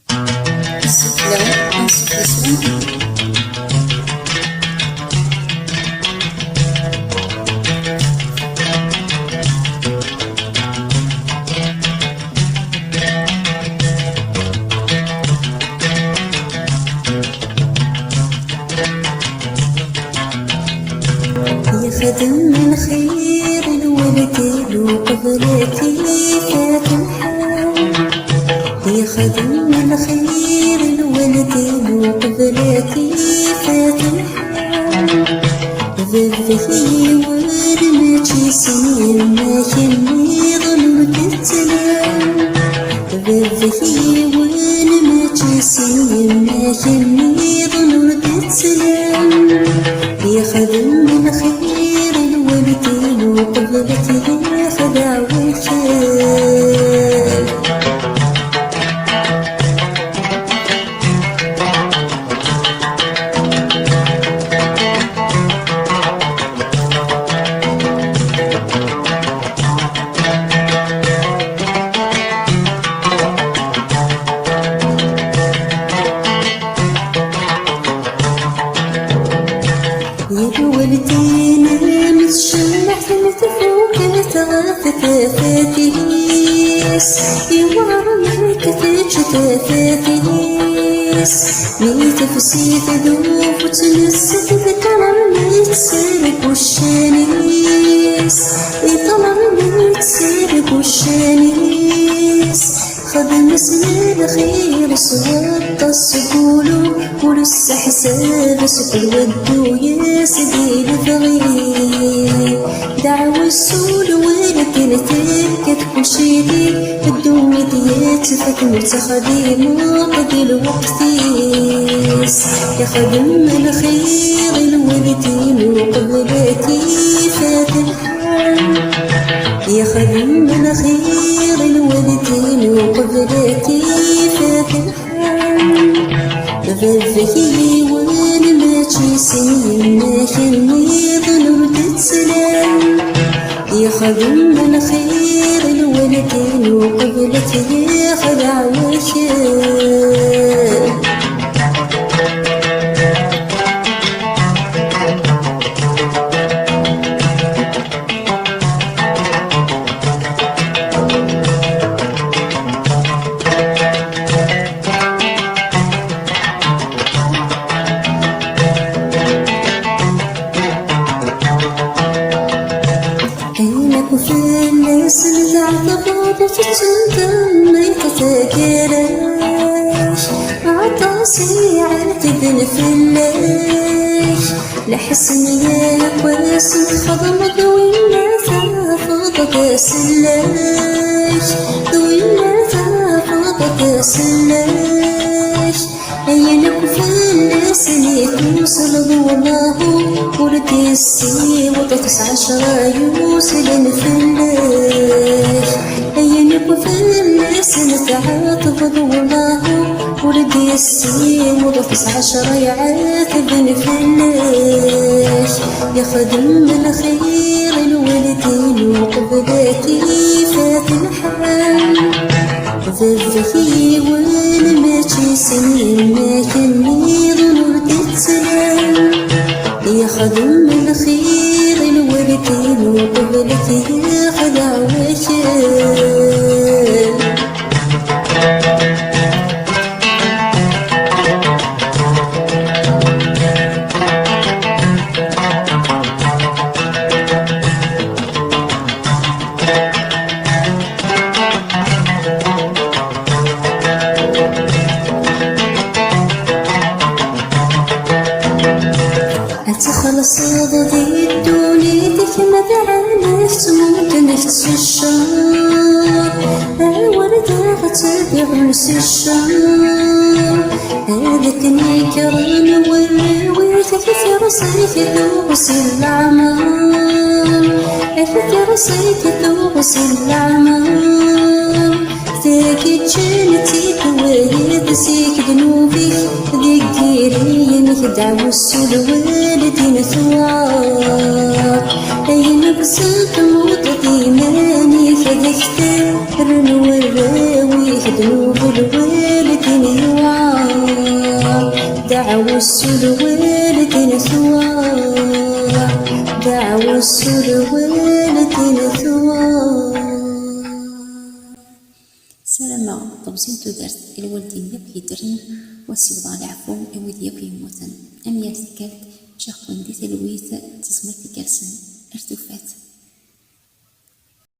Là, insuffisant. خدم الخير الولد له قبلتي فات الحال يا خدم الخير الولد له قبلتي فات الحال ذبذي ورمتي سنين ما كني ظلمت التلال ذبذي ورمتي سنين ما كني ظلمت التلال يا خدم الخير الولدين وقبلتي خدع وشال يا ولدينا متشلح متفوق متغافت فاتيس يوارمك تجتفاتيس ميت فسيت ذوب وتنسك ذكرى متسرق والشانيس يطلع متسرق والشانيس خدم اسم الخير صوت السقولو ولسه حساب سقل ودو يا سبيل ثغير دعوة السول ولكن تركت كل شيء الدنيا ديات فكمل تخديم وقضي الوقتيس يا خدم الخير الولدين وقبلتي فات الحال يا خدم الخير الولدين وقبلتي فات الحال ذبذي وانا ماشي سنين ما كني ظلمت السلام يا خدم الخير الولدين وقبلتي خدع وشال في الناس اللي عطبوا تتندم ما يتذكرش عطاسي عاتبن في الليش لحسن يا كويس خضمك وإلا ثافضك سلاش وإلا ثافضك سلاش عينك في الناس اللي توصل والله ورد السي وطفس 10 يوصل في الليش عينك في الناس اللي تعاطف والله ورد السي وطفس 10 يعاتبن في الليش يا خدم الخير الولدين وقبلتي فات الحال ذبذي وانا ماشي سنين ما كني ظلمت السلام يا خدم الخير الولدين وقبلتي خدع وشال تخلص ضدي الدوني ديك ما دعاناش تموت نفس الشهر الوردة غتبيع نفس الشهر هذاك نيكران والراوي تكثر صيفي ذوبس العمر تكثر صيفي ذوبس العمر ذاك جنتي كواهد سيك ذنوبي ذكري دعوة السود والدين ثوار أين بسط موت ديماني فدكتر الراوي ذنوب الوالدين دعوس الوالدين ثوار دعوس الوالدين ثوار. سلامة طبزين تدرت الوالدين يبك يدرن والسوضة العفو أود يبك يموتن أم يرتكلت شاق وندي تلويت تزمت كالسن ارتفات.